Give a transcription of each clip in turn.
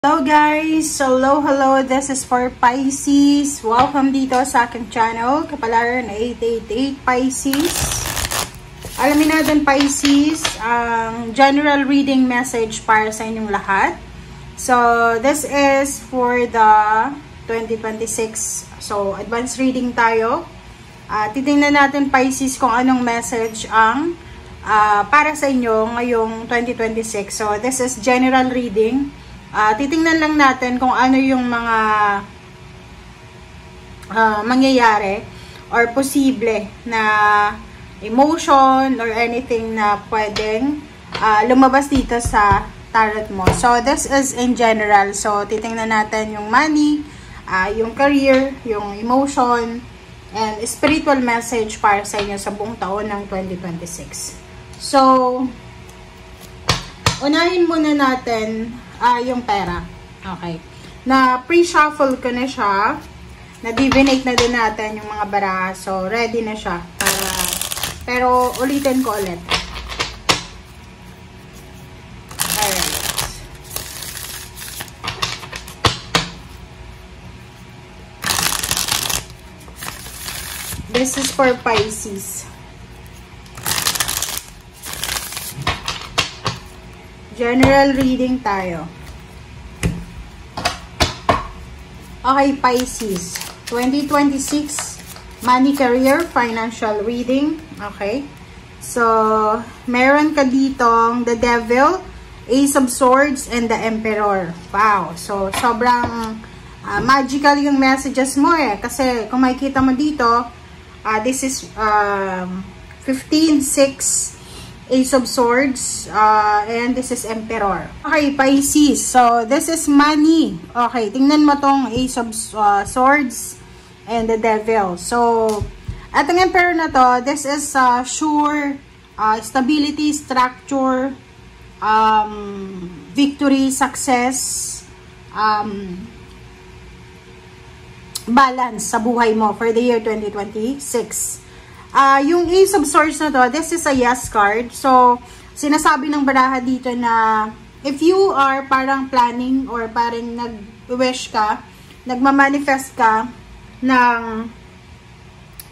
Hello guys! Hello! This is for Pisces. Welcome dito sa aking channel, Kapalaran 888 Pisces. Alamin natin Pisces, ang general reading message para sa inyong lahat. So, this is for the 2026. So, advanced reading tayo. Titingnan natin Pisces kung anong message ang para sa inyo ngayong 2026. So, this is general reading. Titingnan lang natin kung ano yung mga mangyayari or posible na emotion or anything na pwedeng lumabas dito sa tarot mo. So, this is in general. So, titingnan natin yung money, yung career, yung emotion, and spiritual message para sa inyo sa buong taon ng 2026. So, unahin muna natin yung pera. Okay. Na pre-shuffle ko na siya. Na-divinate na din natin yung mga baraha. So, ready na siya. Pero, ulitin ko ulit. Alright. This is for Pisces. General reading tayo. Okay, Pisces. 2026, money, career, financial reading. Okay. So, meron ka ditong the Devil, Ace of Swords, and the Emperor. Wow. So, sobrang magical yung messages mo eh. Kasi, kung makikita mo dito, this is 15-6, Ace of Swords, and this is Emperor. Okay, Pisces. So, this is money. Okay, tingnan mo tong Ace of Swords and the Devil. So, atong Emperor na to, this is sure, stability, structure, victory, success, balance sa buhay mo for the year 2026. Yung Ace of Swords na to, this is a yes card. So, sinasabi ng baraha dito na if you are parang planning or parang nag-wish ka, nagmamanifest ka ng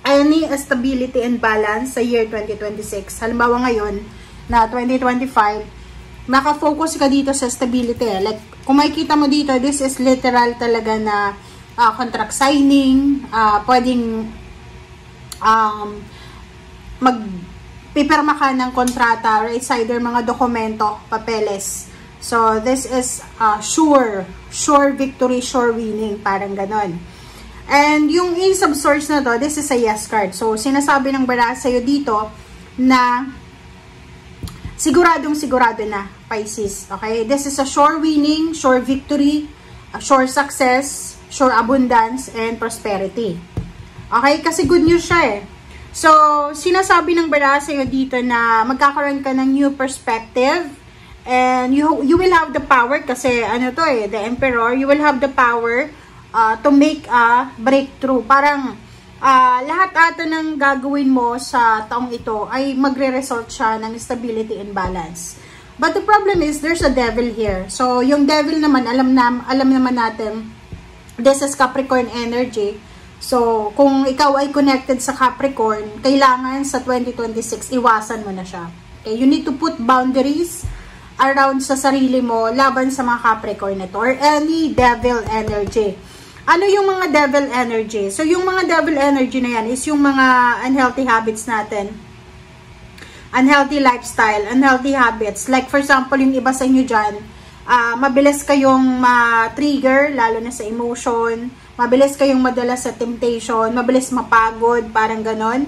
any stability and balance sa year 2026. Halimbawa ngayon, na 2025, nakafocus ka dito sa stability. Like, kung makikita mo dito, this is literal talaga na contract signing, pwedeng magpipirma ka ng kontrata or it's either mga dokumento, papeles. So, this is sure victory, sure winning, parang ganon. And yung Ace of Swords na to, this is a yes card. So, sinasabi ng baraha sa'yo dito na siguradong sigurado na, Pisces. Okay? This is a sure winning, sure victory, sure success, sure abundance, and prosperity. Okay? Kasi good news siya eh. So, sinasabi ng baraha sa'yo dito na magkakaroon ka ng new perspective and you will have the power kasi ano to eh, the Emperor, you will have the power to make a breakthrough. Parang lahat ata ng gagawin mo sa taong ito ay magre-result siya ng stability and balance. But the problem is, there's a devil here. So, yung devil naman, alam naman natin, this is Capricorn energy. So, kung ikaw ay connected sa Capricorn, kailangan sa 2026, iwasan mo na siya. Okay? You need to put boundaries around sa sarili mo laban sa mga Capricorn nito or any devil energy. Ano yung mga devil energy? So, yung mga devil energy na yan is yung mga unhealthy habits natin. Unhealthy lifestyle, unhealthy habits. Like, for example, yung iba sa inyo dyan, mabilis kayong ma-trigger, lalo na sa emotion. Mabilis kayong madala sa temptation, mabilis mapagod, parang ganon.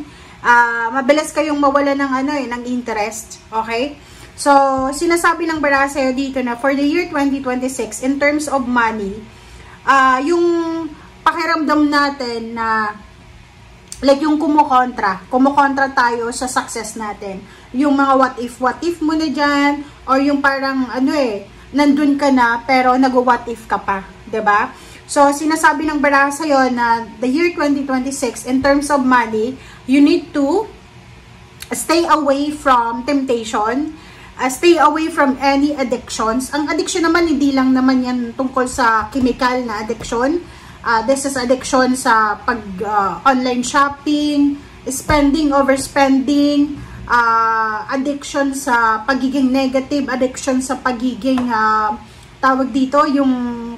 Mabilis kayong mawala ng ng interest, okay? So, sinasabi ng baraha sa'yo dito na for the year 2026, in terms of money, yung pakiramdam natin na like yung kumukontra tayo sa success natin. Yung mga what if mo na dyan, or yung parang nandun ka na pero nag-what if ka pa, 'di ba? So, sinasabi ng baraha sa'yo na the year 2026, in terms of money, you need to stay away from temptation. Stay away from any addictions. Ang addiction naman, hindi lang naman yan tungkol sa chemical na addiction. This is addiction sa online shopping, spending, overspending, addiction sa pagiging negative, addiction sa pagiging, tawag dito, yung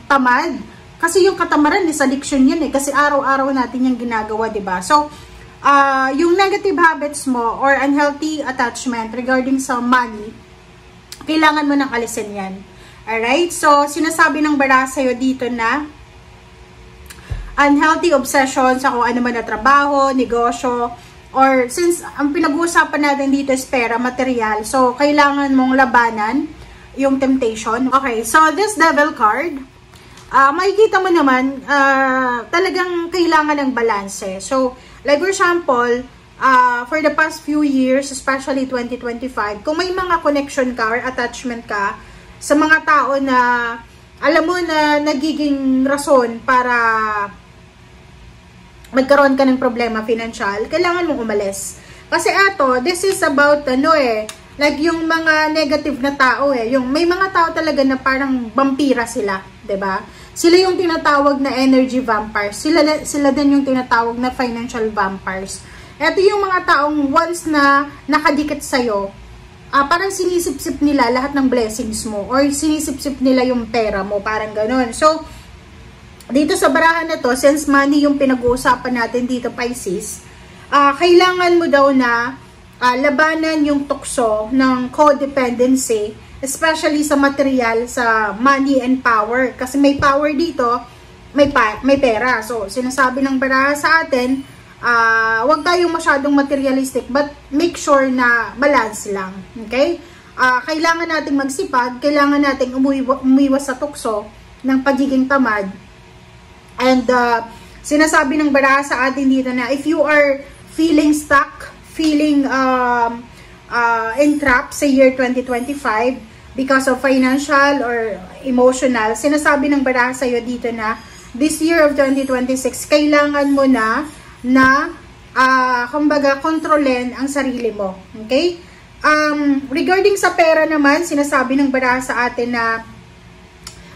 tamad. Kasi yung katamaran is addiction yun eh. Kasi araw-araw natin yung ginagawa, diba? So, yung negative habits mo or unhealthy attachment regarding sa money, kailangan mo nang alisin yan. Alright? So, sinasabi ng bara sa'yo dito na unhealthy obsession sa kung ano man na trabaho, negosyo, or since ang pinag-uusapan natin dito is pera, material, so kailangan mong labanan yung temptation. Okay, so this devil card, makikita mo naman, talagang kailangan ng balance. So, like for example, for the past few years, especially 2025, kung may mga connection ka or attachment ka sa mga tao na alam mo na nagiging rason para magkaroon ka ng problema financial, kailangan mong umalis. Kasi this is about, like yung mga negative na tao yung may mga tao talaga na parang vampira sila, 'di ba? Sila yung tinatawag na energy vampires. Sila din yung tinatawag na financial vampires. Ito yung mga taong once na nakadikit sa'yo, parang sinisip-sip nila lahat ng blessings mo or sinisip-sip nila yung pera mo, parang ganun. So, dito sa barahan na to, since money yung pinag-uusapan natin dito, Pisces, kailangan mo daw na labanan yung tukso ng codependency, especially sa material, sa money and power. Kasi may power dito, may pera. So, sinasabi ng baraha sa atin, wag tayong masyadong materialistic, but make sure na balance lang. Okay? Kailangan nating magsipag, kailangan nating umiwas sa tukso ng pagiging tamad. And sinasabi ng baraha sa atin dito na if you are feeling stuck, feeling entrapped sa year 2025 because of financial or emotional, sinasabi ng baraha sa iyo dito na this year of 2026, kailangan mo na kumbaga, kontrolin ang sarili mo. Okay? Regarding sa pera naman, sinasabi ng baraha sa atin na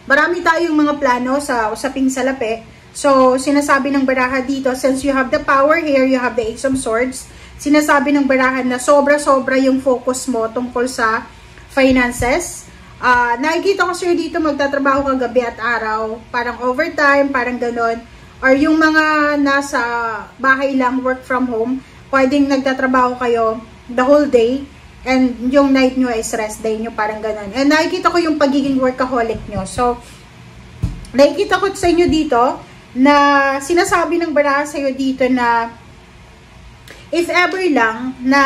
marami tayong mga plano sa usaping salapi. So, sinasabi ng baraha dito, since you have the power here, you have the Ace of Swords, sinasabi ng baraha na sobra-sobra yung focus mo tungkol sa finances. Nakikita ko sa'yo dito, magtatrabaho ka gabi at araw, parang overtime, parang ganon. Or yung mga nasa bahay lang, work from home, pwedeng nagtatrabaho kayo the whole day, and yung night nyo is rest day nyo, parang ganun. And nakikita ko yung pagiging workaholic nyo. So, nakikita ko sa inyo dito, na sinasabi ng baraha sa inyo dito na, if ever lang, na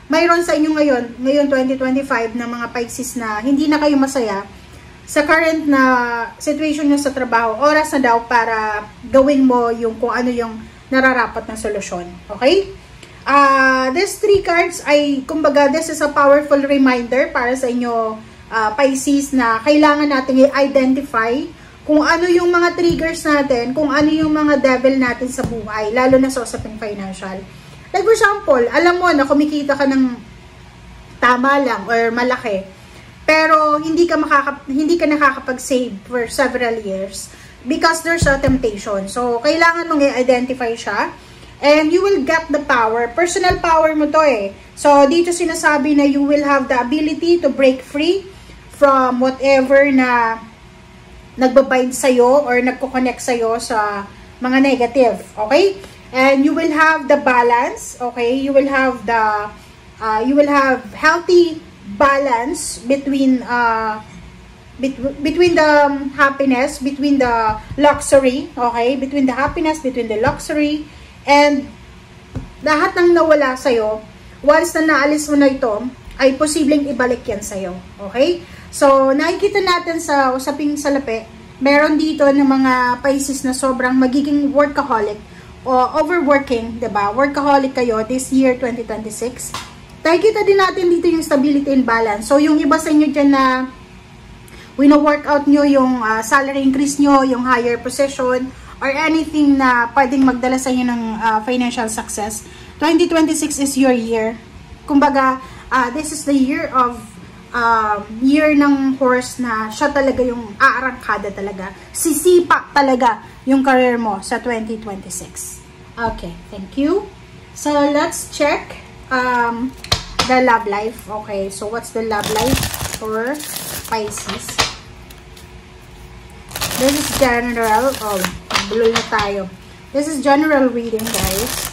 mayroon sa inyo ngayon 2025, na mga Pisces na hindi na kayo masaya, sa current na situation nyo sa trabaho, oras na daw para gawin mo yung kung ano yung nararapat na solusyon. Okay? These three cards ay, kumbaga, this is a powerful reminder para sa inyo, Pisces, na kailangan natin i-identify kung ano yung mga triggers natin, kung ano yung mga devil natin sa buhay, lalo na sa usaping financial. Like for example, alam mo na kumikita ka ng tama lang or malaki, pero hindi ka nakakapag-save for several years because there's a temptation. So, kailangan mong i-identify siya. And you will get the power. Personal power mo to So, dito sinasabi na you will have the ability to break free from whatever na nagbabind sa'yo or nagko-connect sa'yo sa mga negative. Okay? And you will have the balance. Okay? You will have healthy balance between the happiness, between the luxury. Okay? Between the happiness, between the luxury. And lahat ng nawala sa'yo, once na naalis mo na ito, ay posibleng ibalik yan sa'yo. Okay? So, nakikita natin sa usaping salapi, meron dito ng mga Pisces na sobrang magiging workaholic o overworking, diba? Workaholic kayo this year 2026. Nakikita din natin dito yung stability and balance. So, yung iba sa inyo dyan na wino-workout nyo yung salary increase nyo, yung higher position, or anything na pwedeng magdala sa inyo ng financial success, 2026 is your year. Kumbaga, this is the year of year ng horse na siya talaga yung aarangkada talaga. Sisipa talaga yung career mo sa 2026. Okay, thank you. So, let's check the love life. Okay, so what's the love life for Pisces? This is general. Oh, bulol na tayo. This is general reading, guys.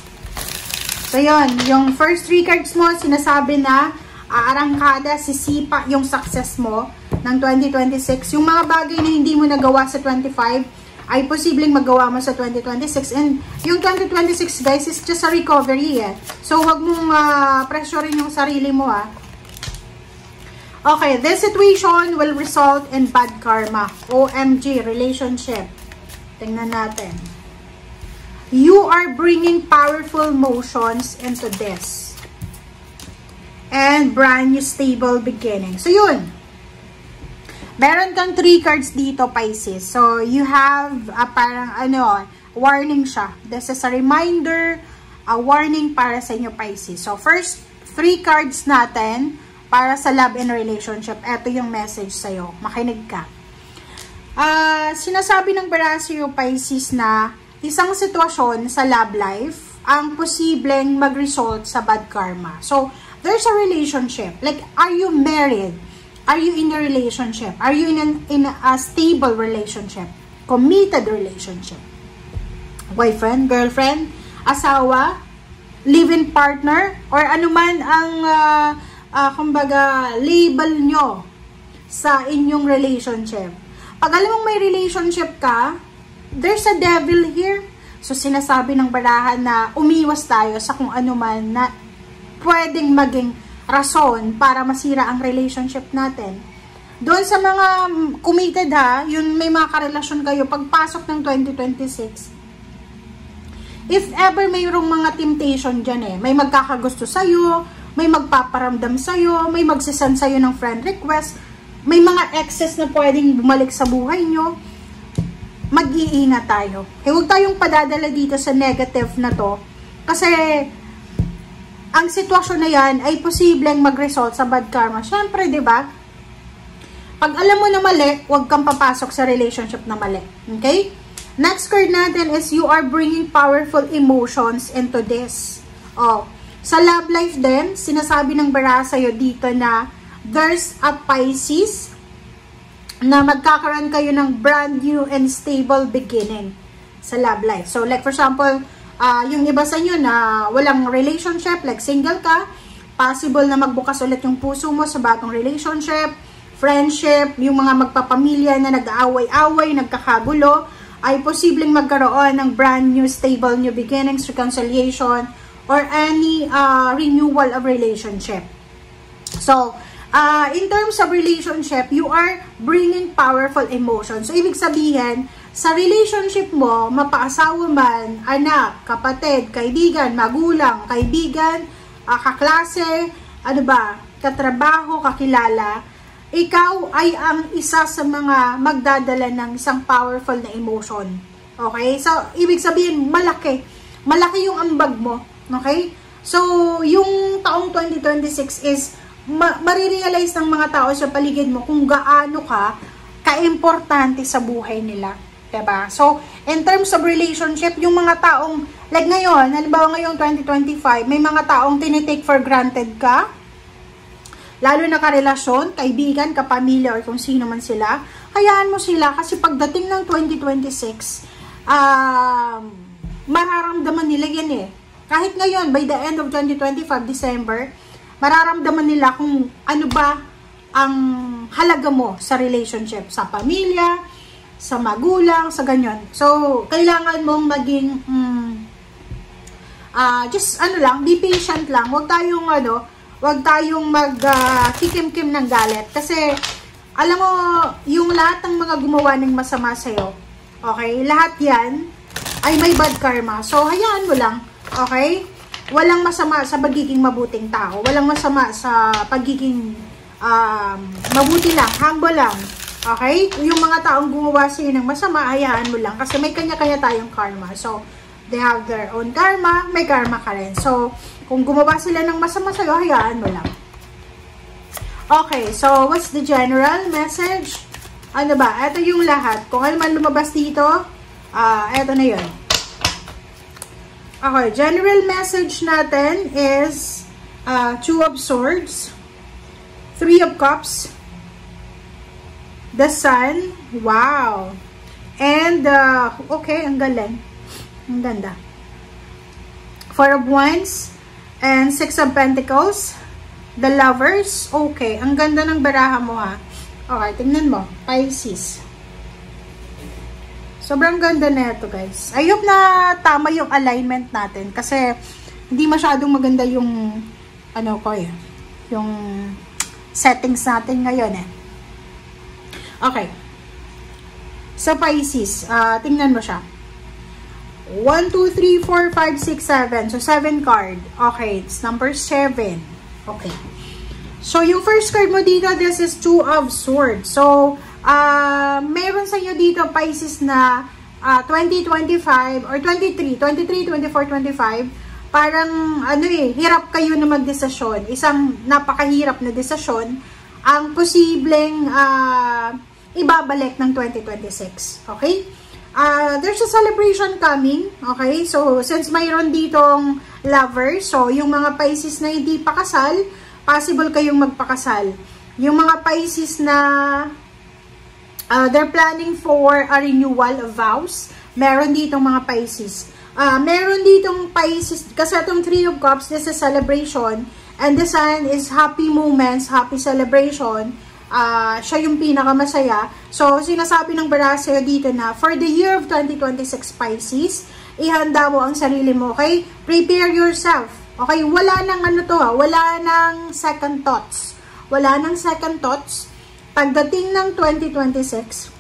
So, yun. Yung first 3 cards mo, sinasabi na aarangkada, sisipa yung success mo ng 2026. Yung mga bagay na hindi mo nagawa sa 25, ay posibleng magawa mo sa 2026. And yung 2026, guys, is just a recovery, eh. So, wag mong pressurein yung sarili mo, ah. Okay, this situation will result in bad karma. OMG, relationship. Tingnan natin. You are bringing powerful motions into this. And brand new stable beginning. So, yun. Meron kang 3 cards dito, Pisces. So, you have parang warning siya. This is a reminder, a warning para sa inyo, Pisces. So, first 3 cards natin para sa love and relationship. Ito yung message sa'yo. Makinig ka. Sinasabi ng Barasio, Pisces, na isang sitwasyon sa love life ang posibleng mag-result sa bad karma. So, there's a relationship. Like, are you married? Are you in a relationship? Are you in a stable relationship? Committed relationship? Boyfriend, girlfriend, asawa, live-in partner, or anuman ang, kumbaga, label nyo sa inyong relationship. Pag alam mong may relationship ka, there's a devil here. So, sinasabi ng barahan na umiwas tayo sa kung ano man na pwedeng maging rason para masira ang relationship natin. Doon sa mga committed, ha, yun may mga karelasyon kayo, pagpasok ng 2026, if ever mayroong mga temptation dyan, may magkakagusto sa'yo, may magpaparamdam sa'yo, may magsisend sa'yo ng friend request, may mga exes na pwedeng bumalik sa buhay nyo, mag-iingat tayo. Huwag tayong padadala dito sa negative na to. Kasi, ang sitwasyon na yan ay posibleng mag-result sa bad karma. Siyempre, di ba? Pag alam mo na mali, huwag kang papasok sa relationship na mali. Okay? Next card natin is you are bringing powerful emotions into this. Oh, sa love life din, sinasabi ng bara sa'yo dito na there's a Pisces na magkakaroon kayo ng brand new and stable beginning sa love life. So, like for example, yung iba sa inyo na walang relationship, like single ka, possible na magbukas ulit yung puso mo sa bagong relationship, friendship, yung mga magpapamilya na nag-aaway-away, nagkakagulo, ay posibleng magkaroon ng brand new, stable, new beginnings, reconciliation, or any renewal of relationship. So, in terms of relationship, you are bringing powerful emotions. So, ibig sabihin, sa relationship mo, mapaasawa man, anak, kapatid, kaibigan, magulang, kaibigan, kaklase, katrabaho, kakilala, ikaw ay ang isa sa mga magdadala ng isang powerful na emotion. Okay? So, ibig sabihin, malaki. Malaki yung ambag mo. Okay? So, yung taong 2026 is marirealize ng mga tao sa paligid mo kung gaano ka ka-importante sa buhay nila. Diba? So, in terms of relationship, yung mga taong, like ngayon, halimbawa ngayong 2025, may mga taong tinitake for granted ka, lalo na karelasyon, kaibigan, kapamilya, or kung sino man sila, hayaan mo sila kasi pagdating ng 2026, mararamdaman nila yan eh. Kahit ngayon, by the end of 2025, December, mararamdaman nila kung ano ba ang halaga mo sa relationship, sa pamilya, sa magulang, sa ganyan. So, kailangan mong maging, be patient lang. Huwag tayong mag-kikim-kim ng galit. Kasi, alam mo, yung lahat ng mga gumawa ng masama sa'yo, okay, lahat yan ay may bad karma. So, hayaan mo lang, okay? Walang masama sa pagiging mabuting tao. Walang masama sa pagiging mabuti lang, humble lang. Okay? Yung mga taong gumawa sa'yo ng masama, hayaan mo lang. Kasi may kanya-kanya tayong karma. So, they have their own karma, may karma ka rin. So, kung gumawa sila ng masama sa'yo, hayaan mo lang. Okay, so what's the general message? Ano ba? Ito yung lahat. Kung ano man lumabas dito, ito na yun. Okay, general message natin is Two of Swords, Three of Cups, the Sun, wow, and, okay, ang galing, ang ganda. Four of Wands, and Six of Pentacles, the Lovers, okay, ang ganda ng baraha mo ha. Okay, tingnan mo, Pisces. Sobrang ganda na ito guys. I hope na tama yung alignment natin, kasi hindi masyadong maganda yung, ano ko eh, yung settings natin ngayon eh. Okay. Sa Pisces, tingnan mo siya. 1, 2, 3, 4, 5, 6, 7. So, 7 card. Okay, it's number 7. Okay. So, yung first card mo dito, this is Two of Swords. So, meron sa inyo dito, Pisces, na 2025 or 23, 24, 25, parang, ano eh, hirap kayo na magdesisyon. Isang napakahirap na desisyon ang posibleng ibabalik ng 2026. Okay? There's a celebration coming. Okay? So, since mayroon ditong lovers, so yung mga Pisces na hindi pa kasal, possible kayong magpakasal. Yung mga Pisces na they're planning for a renewal of vows, meron ditong mga Pisces. Meron ditong Pisces, kasi itong Three of Cups, this is celebration, and the Sun is happy moments, happy celebration. Siya yung pinakamasaya. So, sinasabi ng baraha sa'yo dito na, for the year of 2026 Pisces, ihanda mo ang sarili mo, okay? Prepare yourself. Okay? Wala nang ano to ha, wala nang second thoughts. Wala nang second thoughts. Pagdating ng 2026,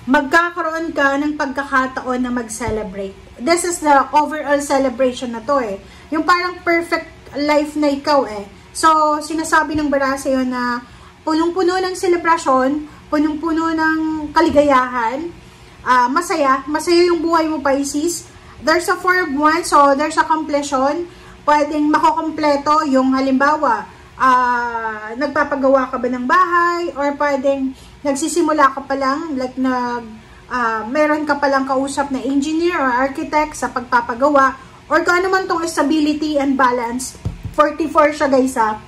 magkakaroon ka ng pagkakataon na mag-celebrate. This is the overall celebration na to eh. Yung parang perfect life na ikaw eh. So, sinasabi ng baraha sa'yo na punong-puno ng selebrasyon, punong-puno ng kaligayahan, masaya yung buhay mo, Pisces. There's a Four of Wands, so there's a completion. Pwedeng makukompleto yung halimbawa, nagpapagawa ka ba ng bahay, or pwedeng nagsisimula ka pa lang, like meron ka palang kausap na engineer or architect sa pagpapagawa, or kung ano man tong stability and balance. 44 siya guys ha.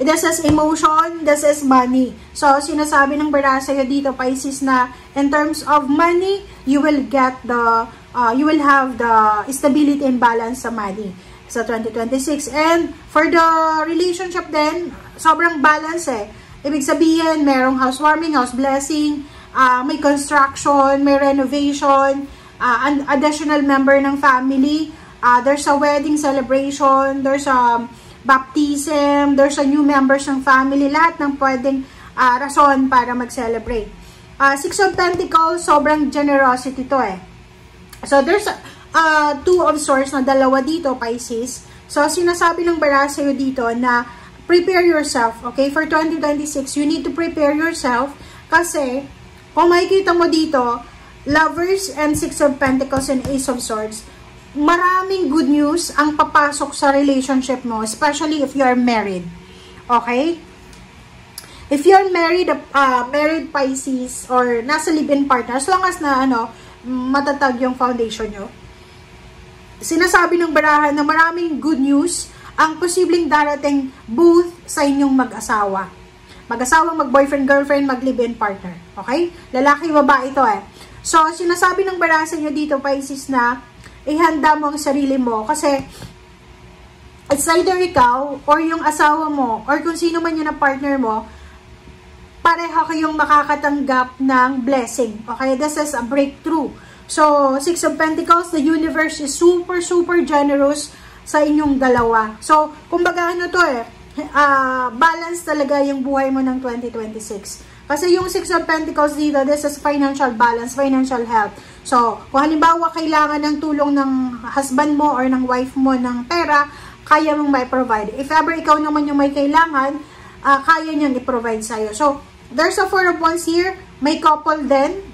This is emotion, this is money. So, sinasabi ng baraha sa'yo dito, Pisces, na in terms of money, you will get the, you will have the stability and balance sa money sa 2026. And for the relationship then, sobrang balance eh. Ibig sabihin, merong housewarming, house blessing, may construction, may renovation, an additional member ng family, there's a wedding celebration, there's a baptism, there's a new members ng family, lahat ng pwedeng rason para mag-celebrate. Six of Pentacles, sobrang generosity to eh. So, there's Two of Swords na dalawa dito, Pisces. So, sinasabi ng baraha sa'yo dito na prepare yourself, okay? For 2026, you need to prepare yourself kasi kung makikita mo dito, Lovers and Six of Pentacles and Ace of Swords, maraming good news ang papasok sa relationship mo, especially if you are married. Okay? If you are married, married Pisces, or nasa live-in partner, as long as na matatag yung foundation nyo, sinasabi ng baraha na maraming good news ang posibleng darating both sa inyong mag-asawa. Mag-asawa, mag-boyfriend, girlfriend, mag-live-in partner. Okay? Lalaki, babae ito eh. So, sinasabi ng baraha sa inyo dito, Pisces, na ihanda mo ang sarili mo kasi it's either ikaw or yung asawa mo or kung sino man yun na partner mo, pareha kayong makakatanggap ng blessing. Okay? This is a breakthrough. So, Six of Pentacles, the universe is super, super generous sa inyong dalawa. So, kumbaga ano to eh, balance talaga yung buhay mo ng 2026. Kasi yung Six of Pentacles dito, this is financial balance, financial health. So, kung halimbawa kailangan ng tulong ng husband mo or ng wife mo ng pera, kaya mong may provide. If ever ikaw naman yung may kailangan, kaya niyang i-provide sa'yo. So, there's a Four of Wands here. May couple din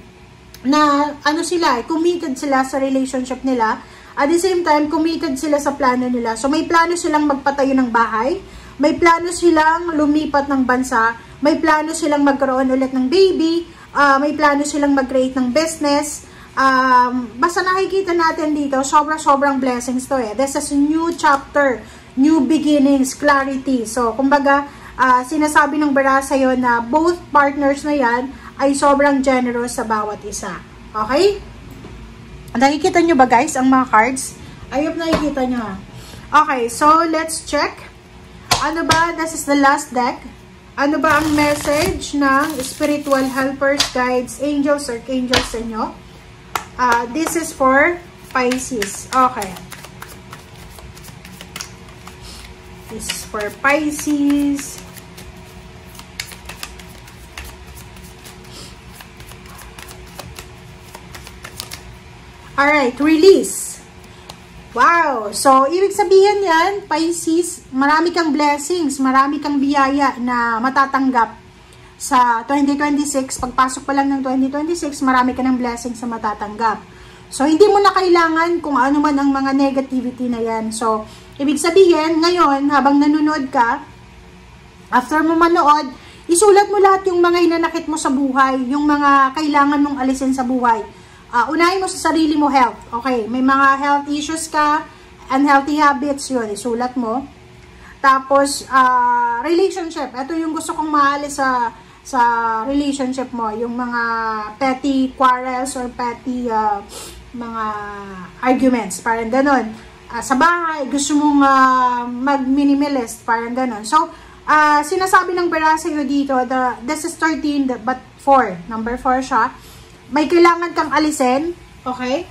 na sila, committed sila sa relationship nila. At the same time, committed sila sa plano nila. So, may plano silang magpatayo ng bahay. may plano silang lumipat ng bansa, may plano silang magkaroon ulit ng baby, may plano silang mag-create ng business. Basta nakikita natin dito, sobrang blessings to eh. This is a new chapter, new beginnings, clarity. So, kumbaga, sinasabi ng bara sa'yo na both partners na yan ay sobrang generous sa bawat isa. Okay? Nakikita nyo ba guys ang mga cards? Ayop nakikita nyo ha. Okay, so let's check. Ano ba? This is the last deck. Ano ba ang message ng spiritual helpers, guides, angels, archangels sa inyo? This is for Pisces. Okay. This is for Pisces. Alright, release. Wow! So, ibig sabihin yan, Pisces, marami kang blessings, marami kang biyaya na matatanggap sa 2026. Pagpasok pa lang ng 2026, marami ka ng blessings na matatanggap. So, hindi mo na kailangan kung ano man ang mga negativity na yan. So, ibig sabihin, ngayon, habang nanonood ka, after mo manood, isulat mo lahat yung mga hinanakit mo sa buhay, yung mga kailangan mong alisin sa buhay. Unahin mo sa sarili mo health. Okay, may mga health issues ka, unhealthy habits, yun, isulat mo. Tapos, relationship. Ito yung gusto kong maalis sa relationship mo. Yung mga petty quarrels or petty mga arguments. Parang ganon. Sa bahay, gusto mong mag-minimalist. Parang ganon. So, sinasabi ng bara sa'yo dito, this is 13, but 4. Number 4 siya. May kailangan kang alisin. Okay?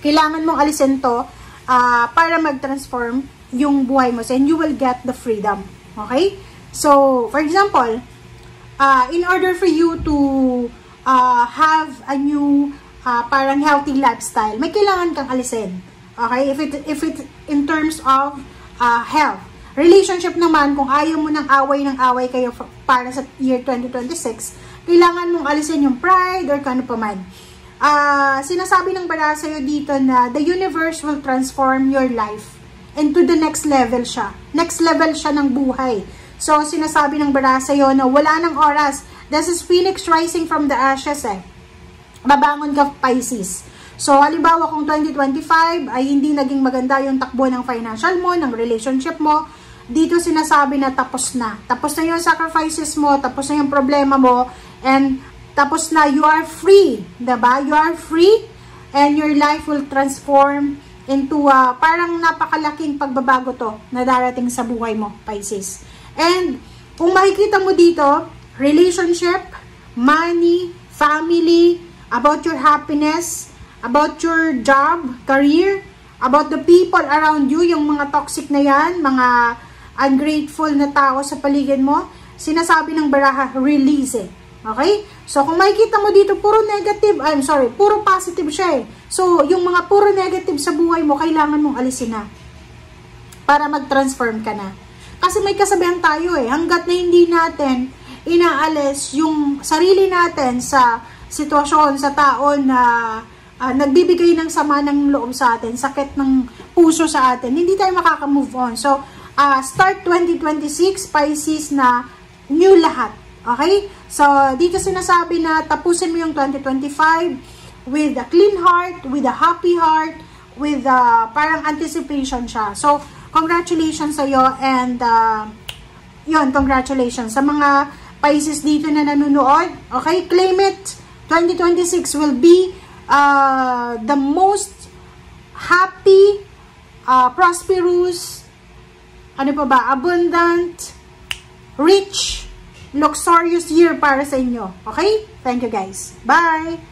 Kailangan mong alisin to para mag-transform yung buhay mo. And you will get the freedom. Okay? So, for example, in order for you to have a new parang healthy lifestyle, may kailangan kang alisin. Okay? If it in terms of health. Relationship naman, kung ayaw mo ng away kayo para sa year 2026, kailangan mong alisin yung pride or kano pa man. Sinasabi ng bara sa'yo dito na the universe will transform your life into the next level siya. Next level siya ng buhay. So, sinasabi ng bara sa'yo na wala ng oras. This is Phoenix rising from the ashes eh. Babangon ka, Pisces. So, halimbawa kung 2025 ay hindi naging maganda yung takbo ng financial mo, ng relationship mo, dito sinasabi na tapos na. Tapos na yung sacrifices mo, tapos na yung problema mo, and tapos na, you are free. Diba? You are free, and your life will transform into parang napakalaking pagbabago to na darating sa buhay mo, Pisces. And, kung makikita mo dito, relationship, money, family, about your happiness, about your job, career, about the people around you, yung mga toxic na yan, mga ungrateful na tao sa paligid mo, sinasabi ng baraha, release it. Okay? So, kung makikita mo dito, puro negative, puro positive siya eh. So, yung mga puro negative sa buhay mo, kailangan mong alisin na para mag-transform ka na. Kasi may kasabihan tayo eh, hanggat na hindi natin inaalis yung sarili natin sa sitwasyon, sa tao na nagbibigay ng sama ng loob sa atin, sakit ng puso sa atin, hindi tayo makaka-move on. So, start 2026, Pisces, na new lahat. Okay? So, dito sinasabi na tapusin mo yung 2025 with a clean heart, with a happy heart, with parang anticipation siya. So, congratulations sa'yo and yun, congratulations sa mga Pisces dito na nanonood. Okay? Claim it. 2026 will be the most happy, prosperous, ano pa ba, abundant, rich, luxurious year para sa inyo. Okay? Thank you guys. Bye!